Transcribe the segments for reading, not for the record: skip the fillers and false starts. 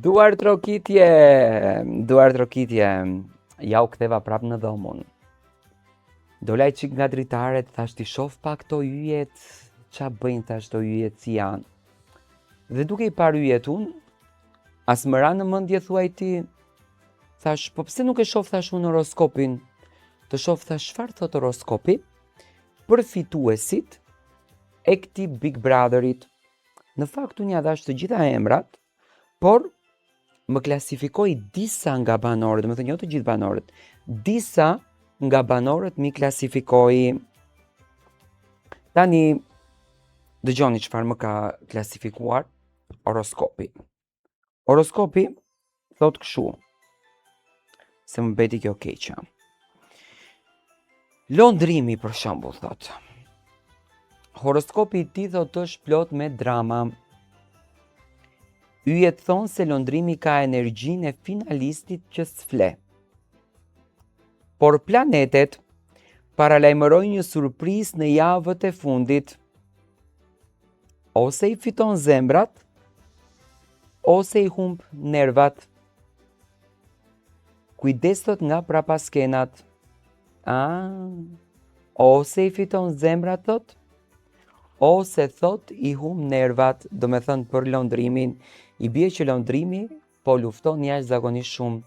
Duar trokitje, ja u ktheva prap në dhomun. Dolaj qik nga dritaret, thash ti shof pak to yjet, qa bëjnë thash to yjet si janë. Dhe duke i parë yjet unë, as më ra në mendje thuaj ti, thash po pse nuk e shof thash unë horoskopin, të shof thash çfarë thot horoskopi, për fituesit e këtij Big Brotherit. Në fakt unë ja dash të gjitha emrat, por më klasifikoi disa nga banorët, do të thënë jo të gjithë banorët, disa nga banorët mi klasifikoi. Tani dëgjoni çfarë më ka klasifikuar horoskopi. Horoskopi thot kështu, se më beti kjo keqja. Londrimi për shembull thot. Horoskopi i tij thot është plot me drama. Yjet thonë se londrimi ka energjinë e finalistit që s'fle. Por planetet paralajmërojnë një surprizë në javët e fundit. Ose i fiton zemrat, ose i humb nervat. Kujdes thot nga prapaskenat. Ose i fiton zemrat thot, ose thot i humb nervat, do me thënë për londrimin. I bie që londrimi po lufton jashtëzakonisht shumë,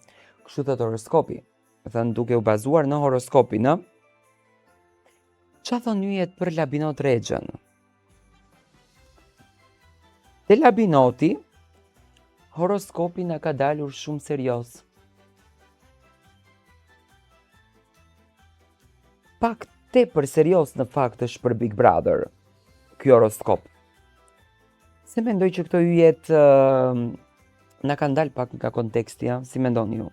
kështu thot horoskopi. Me thënë duke u bazuar në horoskopin, ë? Qa thon yjet për labinot regjën? Te labinoti, horoskopi na ka dalur shumë serios. Pak tepër serios në fakt është për Big Brother, ky horoskop. Se mendoj që këto yjet na kanë dalë pak nga konteksti, si mendoni ju?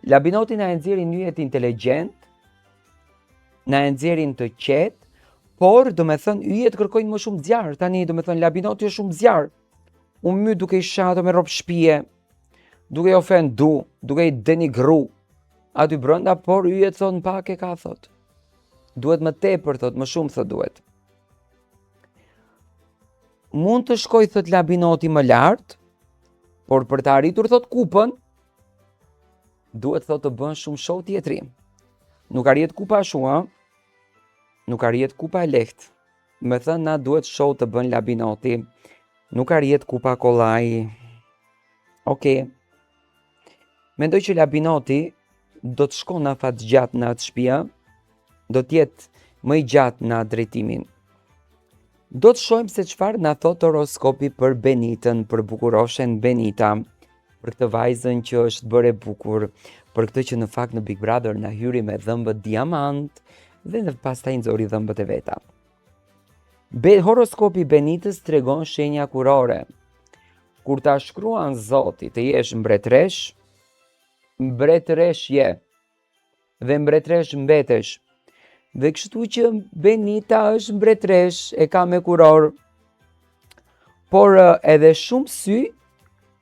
Labinoti na e nxjerrin yjet inteligjent, na e nxjerrin të qetë, por do me thënë yjet kërkojnë më shumë zjarr. Tani do me thënë labinoti është shumë zjarr. Unë my duke i shato me rob shpije, duke i ofendu, duke i denigru aty brenda, por yjet thonë pak e ka thot. Duhet më tepër thot, më shumë thot duhet. Mund të shkoj thot labinoti më lart, por për të arritur thot kupën, duhet thot të bën shumë show tjetri. Nuk arrihet kupa ashtu, nuk arrihet kupa e lehtë. Me thënë na duhet show të bën labinoti, nuk arrihet kupa kollaj. Okej. Mendoj që labinoti do të shkon afat gjatë në atë shtëpi, do të jetë më i gjatë në atë drejtimin. Do të shohim se çfarë na thot horoskopi për Benitën, për bukuroshen Benita, për këtë vajzën që është bërë e bukur, për këtë që në fakt në Big Brother na hyri me dhëmbët diamant dhe pastaj nxori dhëmbët e veta. Horoskopi Benitës tregon shenja kurore. Kur ta shkruan Zoti të jesh mbretresh, mbretresh je, dhe mbretresh mbetesh. Dhe kështu që Benita është mbretresh, e ka me kuror, por edhe shumë sy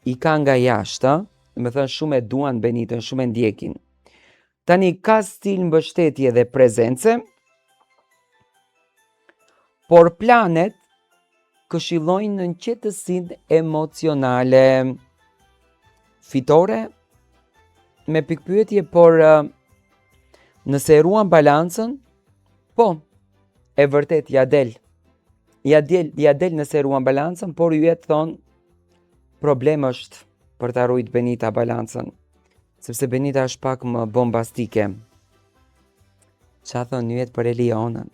i ka nga jashtë, me thënë shumë e duan Benitën, shumë e ndjekin. Tani ka stil mbështetje dhe prezence, por planet këshillojnë në qetësinë emocionale. Fitore me pikpyetje, por nëse e ruan balancën, po, e vërtet ja del nëse e ruan balancën, por yjet thonë problem është për ta ruajtur Benita balancën, sepse Benita është pak më bombastike. Qa thonë yjet për Elionën?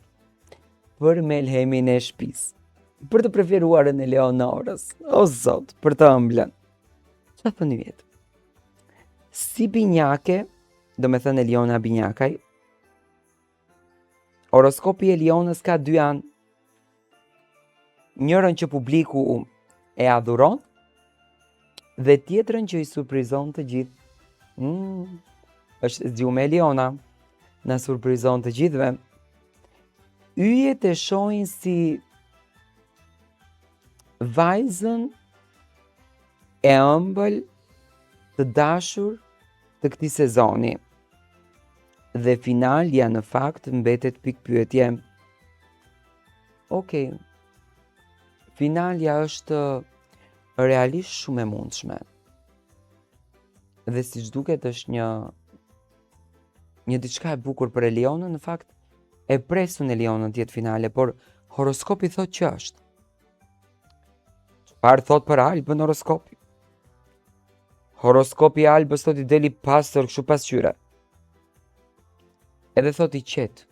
Për melhemin e shtëpisë, për të preferuarën e Leonorës, o zot, për të ëmblën. Qa thonë yjet? Si binjake, do me thënë Eliona binjakaj, horoskopi e Elionës ka dy anë. Njërën që publiku e adhuron, dhe tjetrën që i surprizon të gjithë. Është zgjuar Eliona, na surprizon të gjithëve. Yjet e shohin si vajzën e ëmbël të dashur të këtij sezoni. Dhe finalja në fakt mbetet pikpyetje. Okej. Finalja është realisht shumë e mundshme. Dhe siç duket është një diçka e bukur për Elionën, në fakt e presun Elionën të jetë finale, por horoskopi thot që është. Çfarë thot për Albën horoskopi? Horoskopi i Albës thot I deli pastër kështu pasqyre. Edhe thot I qetë.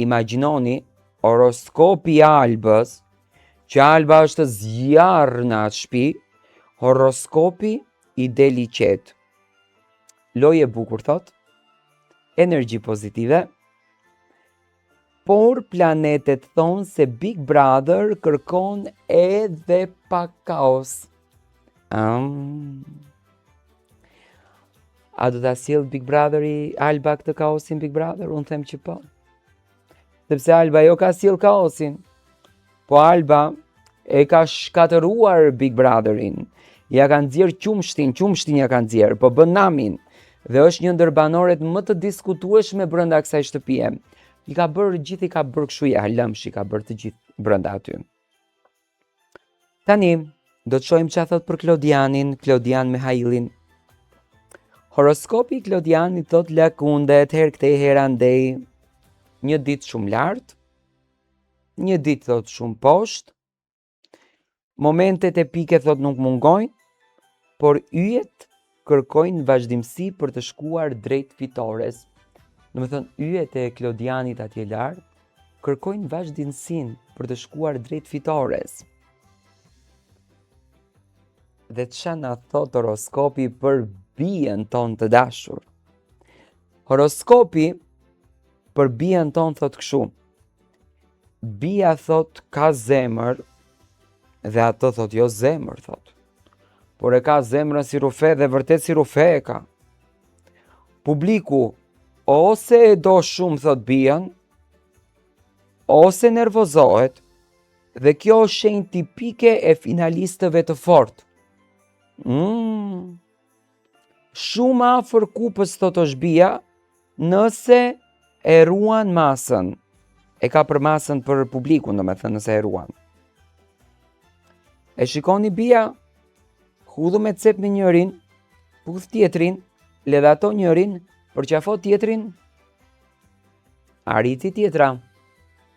Imagjinoni horoskopi I Albës, që Alba është zjarr në atë shtëpi, horoskopi I deli qetë. Lojë e bukur thot, energji pozitive, por planetet thonë se Big Brother kërkon edhe pak kaos. A do ta sjell Big Brother I Alba këtë kaosin Big Brother? Unë them që po. Sepse Alba jo ka sjell kaosin, po Alba e ka shkatëruar Big Brotherin. Ja ka nxjerr qumshtin ja ka nxjerr, po bën namin. Dhe është një ndër banorët më të diskutueshme brenda kësaj shtëpie. I ka bërë kështu ja lëmsh, I ka bërë të gjithë brenda aty. Tani do të shohim çfarë thot për Klodian me Hailin. Horoskopi I Klodianit thot lakundet her këtej her andej, një ditë shumë lart, një ditë thot shumë poshtë, momentet epike thot nuk mungojnë, por yjet kërkojnë vazhdimsi për të shkuar drejt fitores. Do të thënë yjet e Klodianit atje lart kërkojnë vazhdimsinë për të shkuar drejt fitores. Dhe çfarë na thot horoskopi për bien ton të dashur? Horoskopi për bien ton thot kështu. Bia thot ka zemër, dhe ato thot jo zemër thot. Por e ka zemrën si rufe dhe vërtet si rufe e ka. Publiku ose e do shumë thot bien, ose nervozohet, dhe kjo është shenjë tipike e finalistëve të fortë. Shumë afër kupës thot është bia, nëse e ruan masën. E ka për masën për publikun, domethënë nëse e ruan. E shikoni bia, hudhu me cep në njërin, puth tjetrin, ledhato njërin, përqafo tjetrin, arriti tjetra,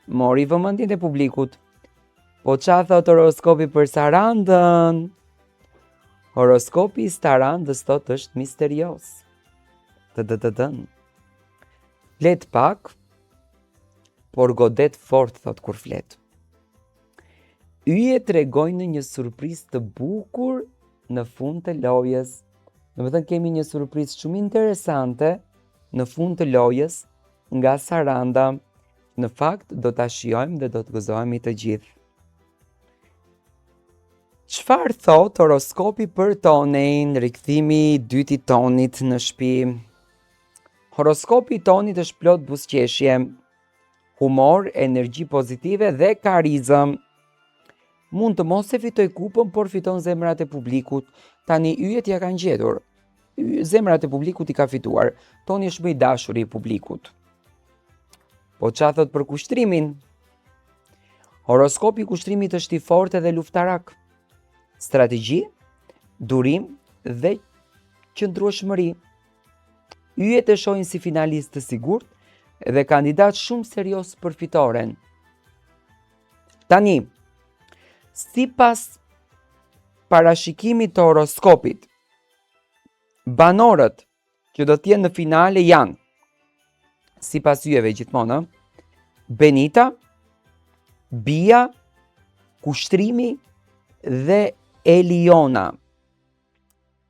mori vëmendjen e publikut. Po qa thot horoskopi për Sarandën? Horoskopi I Sarandës thot është misterios. Flet pak, por godet fort thot kur flet. Yjet tregojnë një surprizë të bukur në fund të lojës. Domethënë kemi një surprizë shumë interesante në fund të lojës nga Saranda. Në fakt do ta shijojmë dhe do të gëzohemi të gjithë. Çfarë thot horoskopi për Tonin, rikthimi I dytë I Tonit në shtëpi? Horoskopi I Tonit është plot buzëqeshje, humor, energji pozitive dhe karizëm. Mund të mos e fitoj kupën, por fiton zemrat e publikut. Tani yjet ja kanë gjetur. Zemrat e publikut I ka fituar. Toni është më I dashuri I publikut. Po çfarë thot për kushtrimin? Horoskopi I kushtrimit është I fortë dhe luftarak. Strategji, durim dhe qëndrueshmëri. Yjet e shohin si finalist të sigurt dhe kandidat shumë serioz për fitoren. Tani, sipas parashikimit të horoskopit, banorët që do të jenë në finale janë, sipas yjeve gjithmonë, Benita, Bia, Kushtrimi dhe Eliona.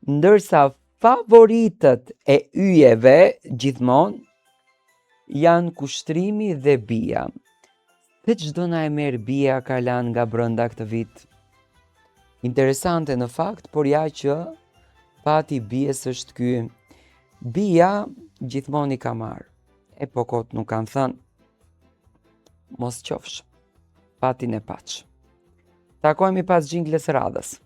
Ndërsa favoritët e yjeve gjithmonë janë Kushtrimi dhe Bia. Dhe çdo na e merr Bia Kalan nga brenda këtë vit. Interesante në fakt, por ja që fati Bies është ky. Bia gjithmonë I ka marrë. E po kot nuk kanë thënë. Mos qofsh. Fatin e paç. Takojmë pas xhinglës radhës.